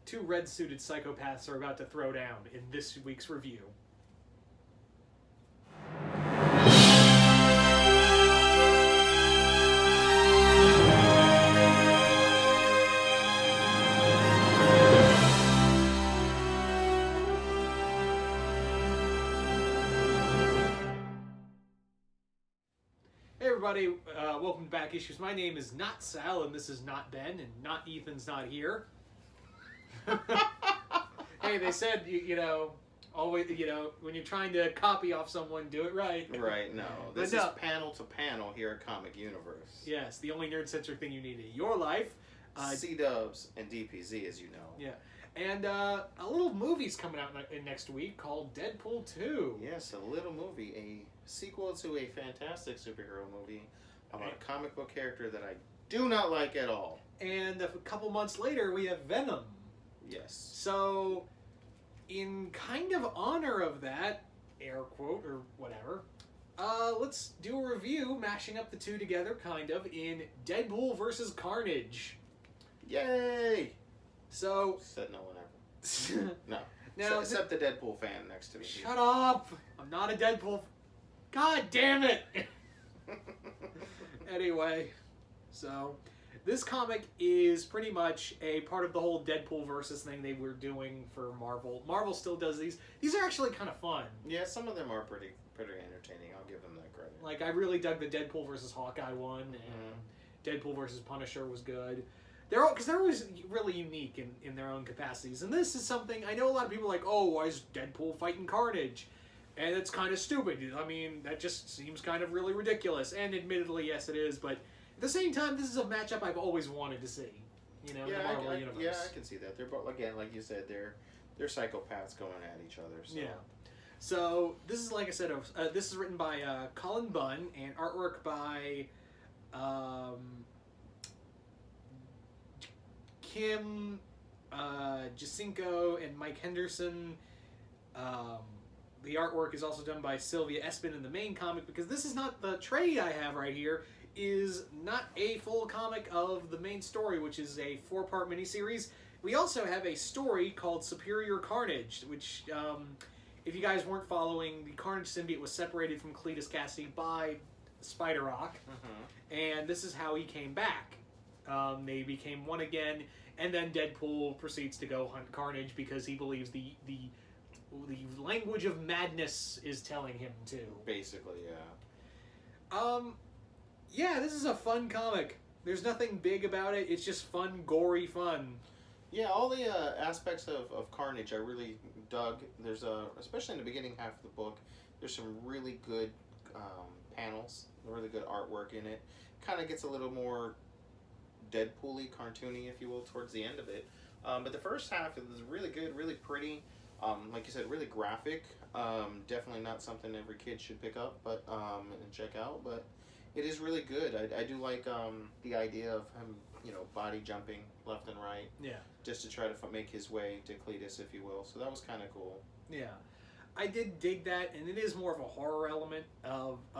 two red-suited psychopaths are about to throw down in this week's review. Hey everybody, welcome to Back Issues. My name is not Sal, and this is not Ben, and not Ethan's not here. Hey, they said, always, when you're trying to copy off someone, do it right. Right, no. This is panel to panel here at Comic YOUniverse. Yes, the only nerd-centric thing you need in your life. C-dubs and DPZ, as you know. Yeah. And a little movie's coming out next week called Deadpool 2. Yes, a little movie. A sequel to a fantastic superhero movie about a comic book character that I do not like at all. And a couple months later, we have Venom. Yes. So, in kind of honor of that, air quote or whatever, let's do a review, mashing up the two together, kind of, in Deadpool versus Carnage. Yay! So... Said no one ever. No. Now, except the Deadpool fan next to me. Shut up! I'm not a Deadpool... God damn it! Anyway, so... This comic is pretty much a part of the whole Deadpool versus thing they were doing for Marvel. Marvel still does these. These are actually kind of fun. Yeah, some of them are pretty entertaining. I'll give them that credit. Like, I really dug the Deadpool versus Hawkeye one, and Deadpool versus Punisher was good. Because they're always really unique in their own capacities. And this is something, I know a lot of people are like, oh, why is Deadpool fighting Carnage? And it's kind of stupid. I mean, that just seems kind of really ridiculous. And admittedly, yes, it is, but... At the same time, this is a matchup I've always wanted to see. In the Marvel Universe. Yeah, I can see that. They're both, again, like you said, they're psychopaths going at each other. So. Yeah. So this is, like I said, this is written by Colin Bunn and artwork by Kim Jacinko and Mike Henderson. The artwork is also done by Sylvia Espin in the main comic, because this is not the trade I have right here. Is not a full comic of the main story, which is a 4-part miniseries. We also have a story called Superior Carnage, which, if you guys weren't following, the Carnage symbiote was separated from Cletus Cassidy by Spider-Rock, and this is how he came back. They became one again, and then Deadpool proceeds to go hunt Carnage because he believes the language of madness is telling him to. Basically, yeah. Yeah, this is a fun comic. There's nothing big about it. It's just fun, gory fun. Yeah, all the aspects of Carnage I really dug. There's especially in the beginning half of the book, there's some really good panels, really good artwork in it. Kind of gets a little more Deadpool-y, cartoony, if you will, towards the end of it. But the first half is really good, really pretty. Like you said, really graphic. Definitely not something every kid should pick up, but and check out. But it is really good. I do like the idea of him, body jumping left and right. Yeah. Just to try to make his way to Cletus, if you will. So that was kind of cool. Yeah. I did dig that, and it is more of a horror element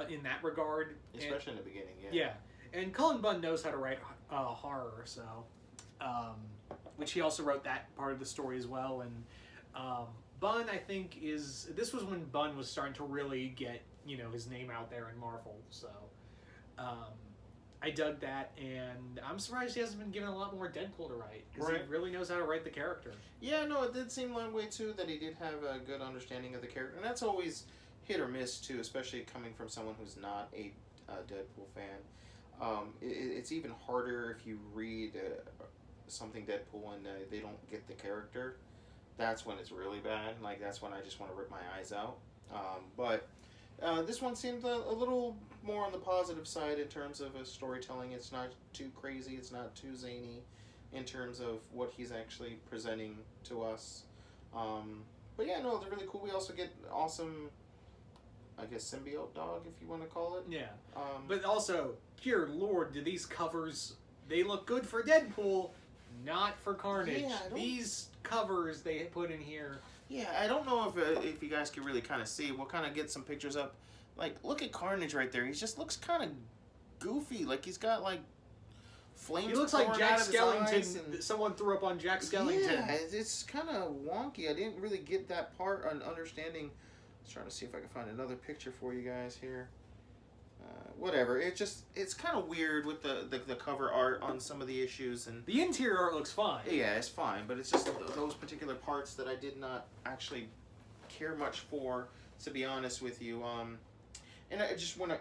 in that regard. Especially in the beginning, yeah. Yeah. And Colin Bunn knows how to write horror, so... which he also wrote that part of the story as well. And Bunn, I think, is... This was when Bunn was starting to really get, his name out there in Marvel, so... I dug that, and I'm surprised he hasn't been given a lot more Deadpool to write, because he really knows how to write the character. Yeah, no, it did seem that way, too, that he did have a good understanding of the character, and that's always hit or miss, too, especially coming from someone who's not a Deadpool fan. It's even harder if you read something Deadpool and they don't get the character. That's when it's really bad. Like, that's when I just want to rip my eyes out. But this one seemed a little more on the positive side in terms of storytelling. It's not too crazy. It's not too zany in terms of what he's actually presenting to us. But yeah, no, they're really cool. We also get awesome, I guess, symbiote dog, if you want to call it. Yeah. But also, dear Lord, do these covers, they look good for Deadpool, not for Carnage. Yeah, these covers they put in here. Yeah, I don't know if you guys can really kind of see. We'll kind of get some pictures up. Like, look at Carnage right there. He just looks kind of goofy. Like, he's got, like, flames. He looks like pouring Jack out of his eyes Skellington. and- Someone threw up on Jack Skellington. Yeah, it's kind of wonky. I didn't really get that part on understanding. I was trying to see if I can find another picture for you guys here. Whatever. It's kind of weird with the cover art on some of the issues, and The interior art looks fine. yeah, it's fine, but it's just those particular parts that I did not actually care much for, to be honest with you. And I just want to,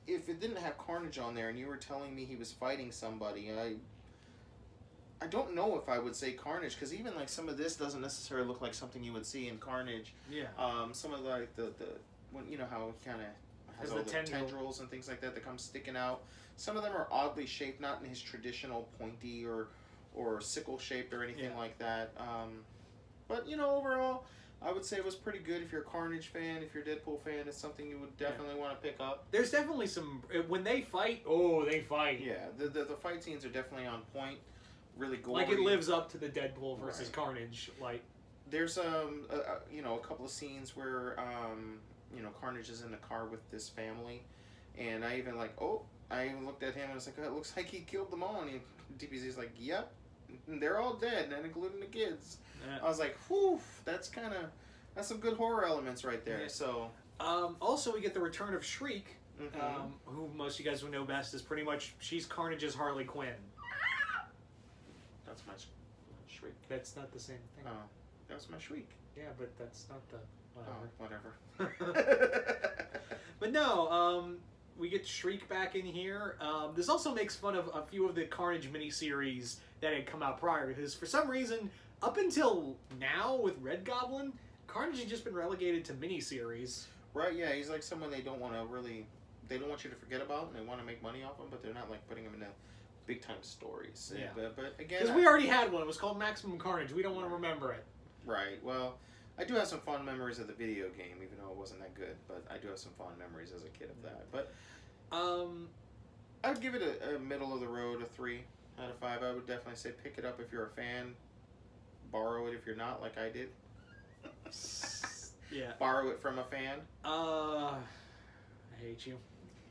if it didn't have Carnage on there and you were telling me he was fighting somebody, I don't know if I would say Carnage, because even like some of this doesn't necessarily look like something you would see in Carnage. Yeah. Some of like the when you know how he kind of has all the tendrils and things like that come sticking out. Some of them are oddly shaped, not in his traditional pointy or sickle shaped or anything like that. But you know, overall, I would say it was pretty good. If you're a Carnage fan, if you're a Deadpool fan, it's something you would definitely want to pick up. There's definitely some, when they fight, oh, they fight. Yeah, the fight scenes are definitely on point. Really gory. Like it lives up to the Deadpool versus Carnage. Like there's you know, a couple of scenes where you know, Carnage is in the car with this family, and I even looked at him and I was like, oh, it looks like he killed them all, and DBZ's like, yep, they're all dead, and including the kids. Yeah. I was like, whew, that's some good horror elements right there. Yeah. So also we get the return of Shriek, who most of you guys would know best is pretty much, she's Carnage's Harley Quinn. That's my Shriek. That's not the same thing. Oh, that was my Shriek. Yeah, but that's not the whatever. Oh, whatever. But no, we get Shriek back in here. This also makes fun of a few of the Carnage miniseries that had come out prior, because for some reason, up until now with Red Goblin, Carnage has just been relegated to miniseries. Right, yeah, he's like someone they don't want you to forget about, and they want to make money off him, but they're not like putting him in big time stories. Yeah. But again, because we already had one. It was called Maximum Carnage. We don't want to remember it. Right. Well, I do have some fond memories of the video game, even though it wasn't that good. But I do have some fond memories as a kid of that. But I would give it a middle of the road, a 3 out of 5. I would definitely say pick it up if you're a fan. Borrow it if you're not, like I did. Yeah. Borrow it from a fan. I hate you.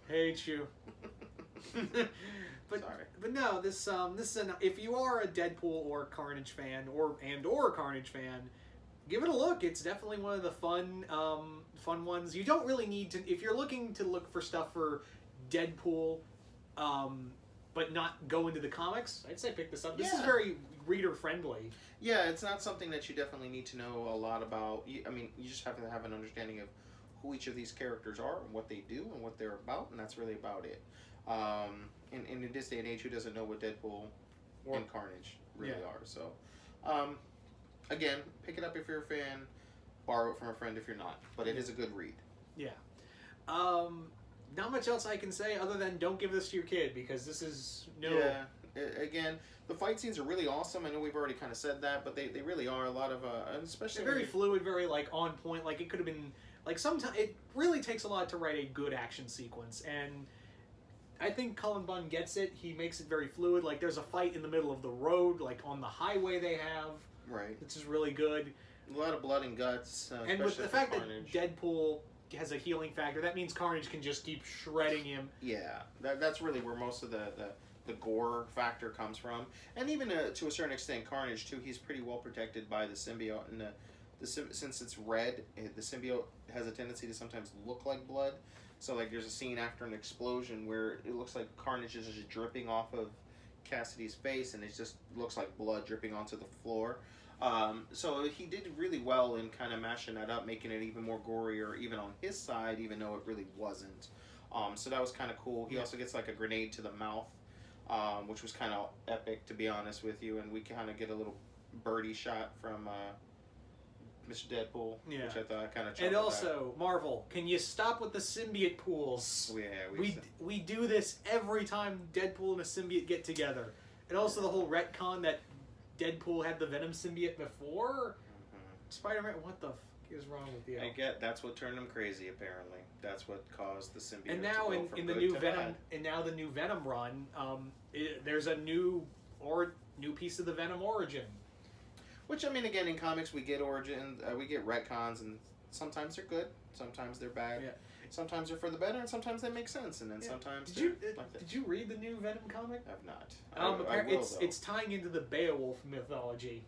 Hate you. But no, this is if you are a Deadpool or Carnage fan or Carnage fan, give it a look. It's definitely one of the fun ones. You don't really need to, if you're looking to look for stuff for Deadpool, but not go into the comics, I'd say pick this up. This is very reader friendly. Yeah, it's not something that you definitely need to know a lot about. I mean, you just have to have an understanding of who each of these characters are and what they do and what they're about, and that's really about it. In this day and age, who doesn't know what Deadpool and Carnage really are? So, again, pick it up if you're a fan. Borrow it from a friend if you're not. But it is a good read. Yeah. Not much else I can say other than don't give this to your kid, because this is no... Yeah. Again, the fight scenes are really awesome. I know we've already kind of said that, but they really are a lot of... especially they're very fluid, very like on point. Like it could have been... Like sometimes it really takes a lot to write a good action sequence, and I think Cullen Bunn gets it. He makes it very fluid. Like there's a fight in the middle of the road, like on the highway they have. Right. Which is really good. A lot of blood and guts. And with the fact that Deadpool has a healing factor, that means Carnage can just keep shredding him. Yeah, that's really where most of the gore factor comes from. And even to a certain extent, Carnage too, he's pretty well protected by the symbiote, and since it's red, the symbiote has a tendency to sometimes look like blood. So like there's a scene after an explosion where it looks like Carnage is just dripping off of Cassidy's face, and it just looks like blood dripping onto the floor. So he did really well in kind of mashing that up, making it even more gorier, even on his side, even though it really wasn't. So that was kind of cool. He also gets like a grenade to the mouth, which was kind of epic, to be honest with you. And we kind of get a little birdie shot from Mr. Deadpool, which I thought kind of. And also, Marvel, can you stop with the symbiote pools? Yeah, we do this every time Deadpool and a symbiote get together. And also the whole retcon that Deadpool had the Venom symbiote before. Spider-Man, what the is wrong with you? I get that's what turned him crazy. Apparently, that's what caused the symbiote. And now to go from in the good new to Venom, bad. and now the new Venom run, there's a new piece of the Venom origin. Which, I mean, again, in comics we get origin, we get retcons, and sometimes they're good, sometimes they're bad. Yeah. sometimes they're for the better, and sometimes they make sense, and then sometimes did you read the new Venom comic? I've not. I will, it's tying into the Beowulf mythology.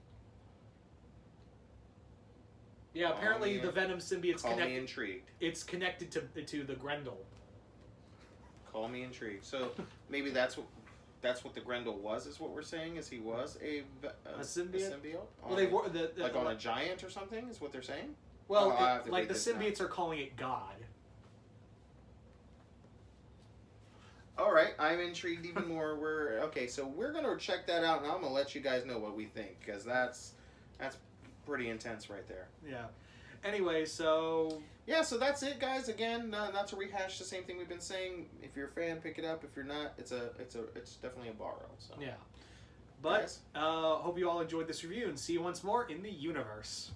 Yeah, apparently the Venom symbiote's connected. Call me intrigued. It's connected to the Grendel. Call me intrigued. So maybe that's what the Grendel was. Is what we're saying? Is he was a symbiote? Well, they were like on a giant or something. Is what they're saying? Well, like the symbiotes are calling it God. All right, I'm intrigued even more. So we're gonna check that out, and I'm gonna let you guys know what we think, because that's pretty intense right there. Yeah. Anyway, so yeah, so that's it, guys. Again, not to rehash the same thing we've been saying. If you're a fan, pick it up. If you're not, it's definitely a borrow. So yeah. But hope you all enjoyed this review, and see you once more in the universe.